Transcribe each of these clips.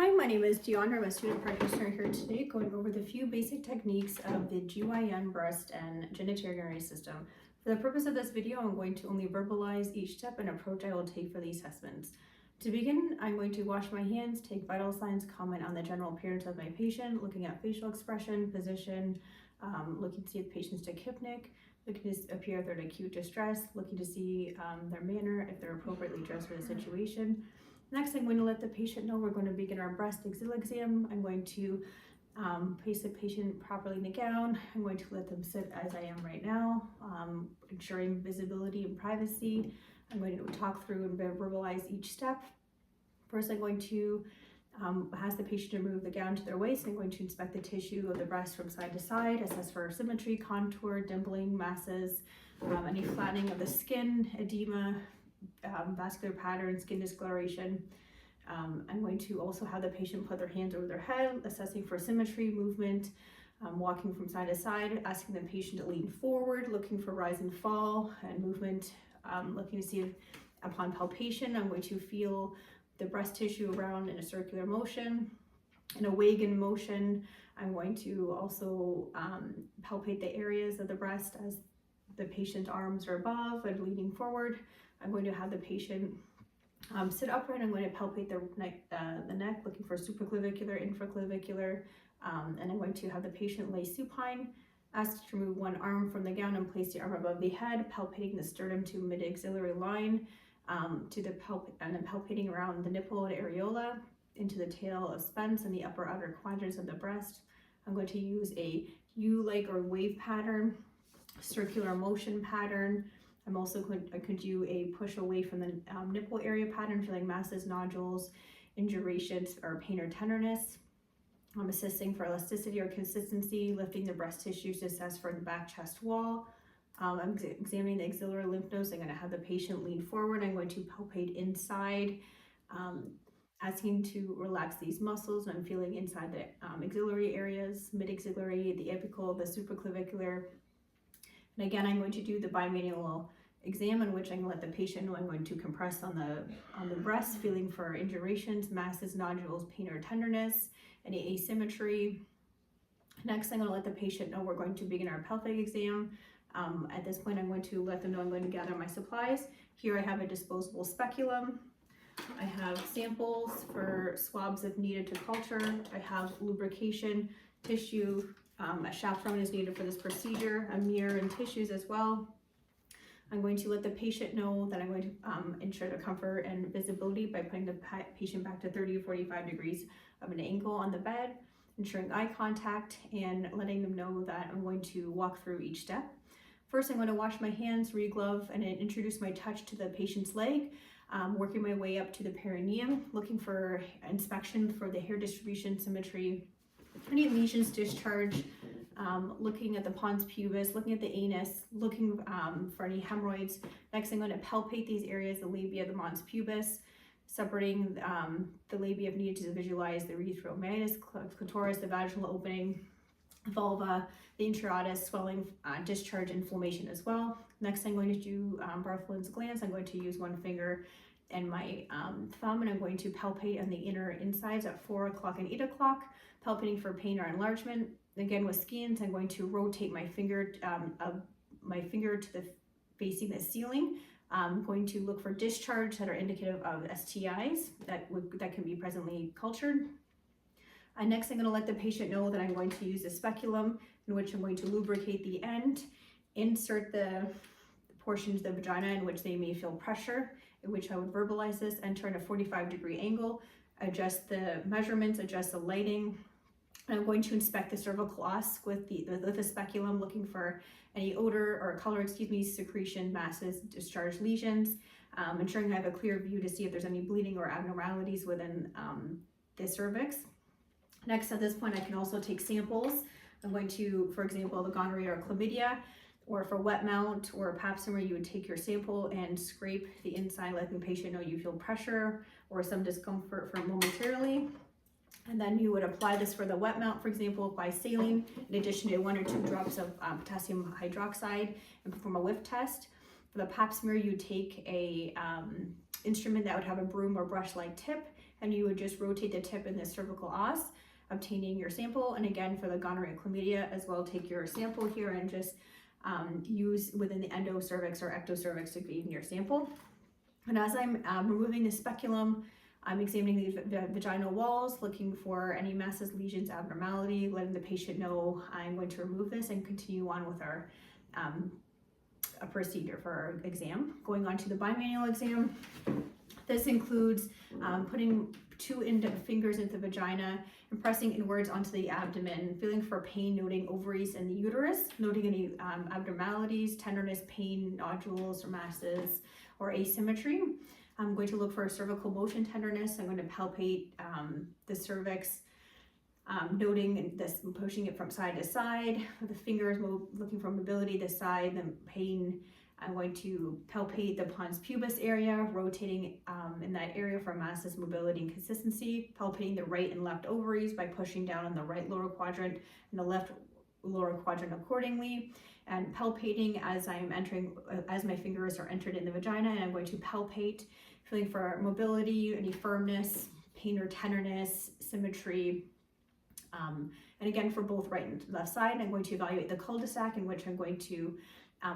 Hi, my name is Deandra. I'm a student practitioner here today going over the few basic techniques of the GYN breast and genitourinary system. For the purpose of this video, I'm going to only verbalize each step and approach I will take for the assessments. To begin, I'm going to wash my hands, take vital signs, comment on the general appearance of my patient, looking at facial expression, position, looking to see if patient's tachypnic, looking to appear if they're in acute distress, looking to see their manner, if they're appropriately dressed for the situation. Next, I'm going to let the patient know we're going to begin our breast axilla exam. I'm going to place the patient properly in the gown. I'm going to let them sit as I am right now, ensuring visibility and privacy. I'm going to talk through and verbalize each step. First, I'm going to ask the patient to move the gown to their waist. I'm going to inspect the tissue of the breast from side to side, assess for symmetry, contour, dimpling, masses, any flattening of the skin, edema, vascular pattern, skin discoloration. I'm going to also have the patient put their hands over their head, assessing for symmetry, movement, walking from side to side, asking the patient to lean forward, looking for rise and fall and movement, looking to see if upon palpation, I'm going to feel the breast tissue around in a circular motion. In a Wagon motion, I'm going to also palpate the areas of the breast as the patient's arms are above and leaning forward. I'm going to have the patient sit upright. I'm going to palpate the neck, looking for supraclavicular, infraclavicular, and I'm going to have the patient lay supine, ask to remove one arm from the gown and place the arm above the head, palpating the sternum to mid-axillary line, and then palpating around the nipple and areola, into the tail of Spence and the upper outer quadrants of the breast. I'm going to use a U-like or wave pattern, circular motion pattern. I'm also going to do a push away from the nipple area pattern, feeling masses, nodules, indurations, or pain or tenderness. I'm assessing for elasticity or consistency, lifting the breast tissue to assess for the back chest wall. I'm examining the axillary lymph nodes. I'm going to have the patient lean forward. I'm going to palpate inside, asking to relax these muscles. I'm feeling inside the axillary areas, mid-axillary, the apical, the supraclavicular. And again, I'm going to do the bimanual exam in which I'm going to let the patient know I'm going to compress on the breast, feeling for indurations, masses, nodules, pain or tenderness, any asymmetry. Next, I'm going to let the patient know we're going to begin our pelvic exam. At this point, I'm going to let them know I'm going to gather my supplies. Here I have a disposable speculum. I have samples for swabs if needed to culture. I have lubrication, tissue, a chaperone is needed for this procedure, a mirror and tissues as well. I'm going to let the patient know that I'm going to ensure the comfort and visibility by putting the patient back to 30 to 45 degrees of an angle on the bed, ensuring eye contact and letting them know that I'm going to walk through each step. First, I'm going to wash my hands, re-glove, and then introduce my touch to the patient's leg, working my way up to the perineum, looking for inspection for the hair distribution, symmetry, any lesions, discharge, looking at the pons pubis, looking at the anus, looking for any hemorrhoids. Next, I'm going to palpate these areas, the labia, the mons pubis, separating the labia if needed to visualize the urethral meatus, clitoris, the vaginal opening, vulva, the intraotus, swelling, discharge, inflammation as well. Next, I'm going to do Bartholin's glands. I'm going to use one finger and my thumb, and I'm going to palpate on the inner insides at 4 o'clock and 8 o'clock, palpating for pain or enlargement. Again, with scans, I'm going to rotate my finger to the facing the ceiling. I'm going to look for discharge that are indicative of STIs that can be presently cultured. Next, I'm going to let the patient know that I'm going to use a speculum in which I'm going to lubricate the end, insert the portions of the vagina in which they may feel pressure, in which I would verbalize this, enter at a 45-degree angle, adjust the measurements, adjust the lighting. And I'm going to inspect the cervical os with the speculum, looking for any odor or color, secretion, masses, discharge lesions, ensuring I have a clear view to see if there's any bleeding or abnormalities within the cervix. Next, at this point, I can also take samples. I'm going to, for example, the gonorrhea or chlamydia, or for wet mount or pap smear, you would take your sample and scrape the inside, letting the patient know you feel pressure or some discomfort for momentarily. And then you would apply this for the wet mount, for example, apply saline in addition to 1 or 2 drops of potassium hydroxide and perform a whiff test. For the pap smear, you take a instrument that would have a broom or brush-like tip and you would just rotate the tip in the cervical os, obtaining your sample. And again, for the gonorrhea and chlamydia as well, take your sample here and just use within the endocervix or ectocervix to gain your sample. And as I'm removing the speculum, I'm examining the vaginal walls, looking for any masses, lesions, abnormality, letting the patient know I'm going to remove this and continue on with our a procedure for our exam. Going on to the bimanual exam, this includes putting two fingers into the vagina and pressing inwards onto the abdomen, feeling for pain, noting ovaries and the uterus, noting any abnormalities, tenderness, pain, nodules or masses, or asymmetry. I'm going to look for cervical motion tenderness. I'm going to palpate the cervix, noting this, pushing it from side to side with the fingers, looking for mobility, the side, the pain. I'm going to palpate the pons pubis area, rotating in that area for masses, mobility, and consistency. Palpating the right and left ovaries by pushing down on the right lower quadrant and the left lower quadrant accordingly. And palpating as I'm entering, as my fingers are entered in the vagina, and I'm going to palpate, feeling for mobility, any firmness, pain or tenderness, symmetry. And again, for both right and left side, I'm going to evaluate the cul-de-sac in which I'm going to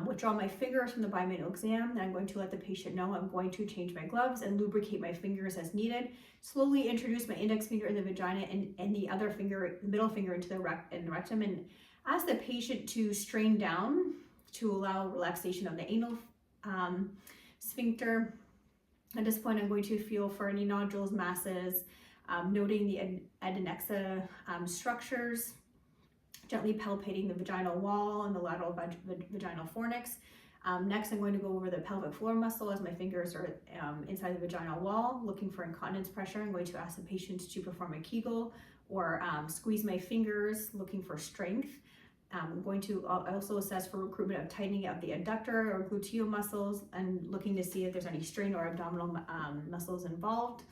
withdraw my fingers from the bimanual exam. Then I'm going to let the patient know I'm going to change my gloves and lubricate my fingers as needed. Slowly introduce my index finger in the vagina and the other finger, the middle finger, into the rectum, and ask the patient to strain down to allow relaxation of the anal sphincter. At this point, I'm going to feel for any nodules, masses, noting the adnexa structures, gently palpating the vaginal wall and the lateral vaginal fornix. Next, I'm going to go over the pelvic floor muscle as my fingers are inside the vaginal wall, looking for incontinence pressure. I'm going to ask the patient to perform a Kegel or squeeze my fingers, looking for strength. I'm going to also assess for recruitment of tightening of the adductor or gluteal muscles and looking to see if there's any strain or abdominal muscles involved.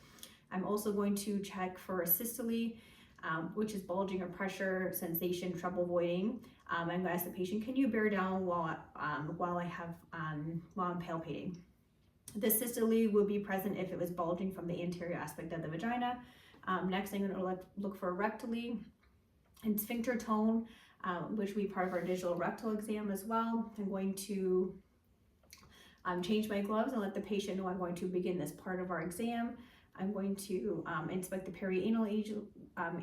I'm also going to check for systole, which is bulging or pressure, sensation, trouble voiding. I'm going to ask the patient, can you bear down while I'm palpating? The systole will be present if it was bulging from the anterior aspect of the vagina. Next, I'm going to look for rectally and sphincter tone, which will be part of our digital rectal exam as well. I'm going to change my gloves and let the patient know I'm going to begin this part of our exam. I'm going to inspect the perianal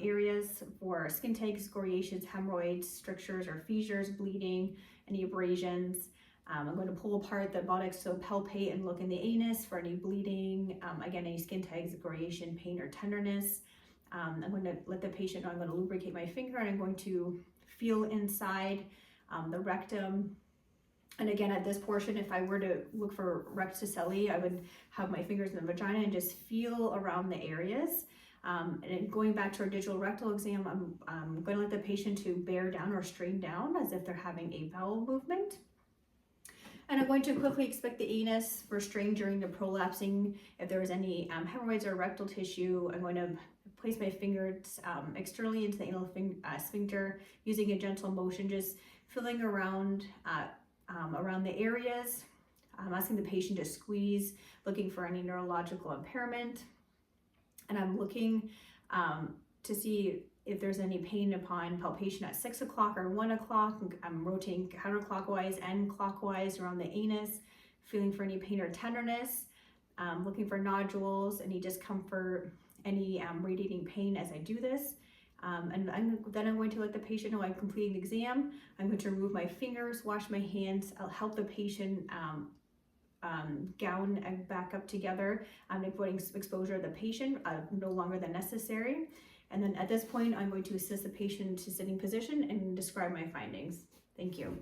areas for skin tags, scoriations, hemorrhoids, strictures or fissures, bleeding, any abrasions. I'm going to pull apart the buttocks, so palpate and look in the anus for any bleeding, again, any skin tags, scoriation, pain or tenderness. I'm going to let the patient know I'm going to lubricate my finger, and I'm going to feel inside the rectum. And again, at this portion, if I were to look for recticelli, I would have my fingers in the vagina and just feel around the areas. And going back to our digital rectal exam, I'm going to let the patient to bear down or strain down as if they're having a bowel movement. And I'm going to quickly inspect the anus for strain during the prolapsing. If there was any hemorrhoids or rectal tissue, I'm going to place my fingers externally into the anal sphincter using a gentle motion, just feeling around around the areas. I'm asking the patient to squeeze, looking for any neurological impairment. And I'm looking to see if there's any pain upon palpation at 6 o'clock or 1 o'clock. I'm rotating counterclockwise and clockwise around the anus, feeling for any pain or tenderness, looking for nodules, any discomfort, any radiating pain as I do this. And then I'm going to let the patient know I'm completing the exam. I'm going to remove my fingers, wash my hands. I'll help the patient gown back up together, avoiding exposure of the patient no longer than necessary. And then at this point, I'm going to assist the patient to sitting position and describe my findings. Thank you.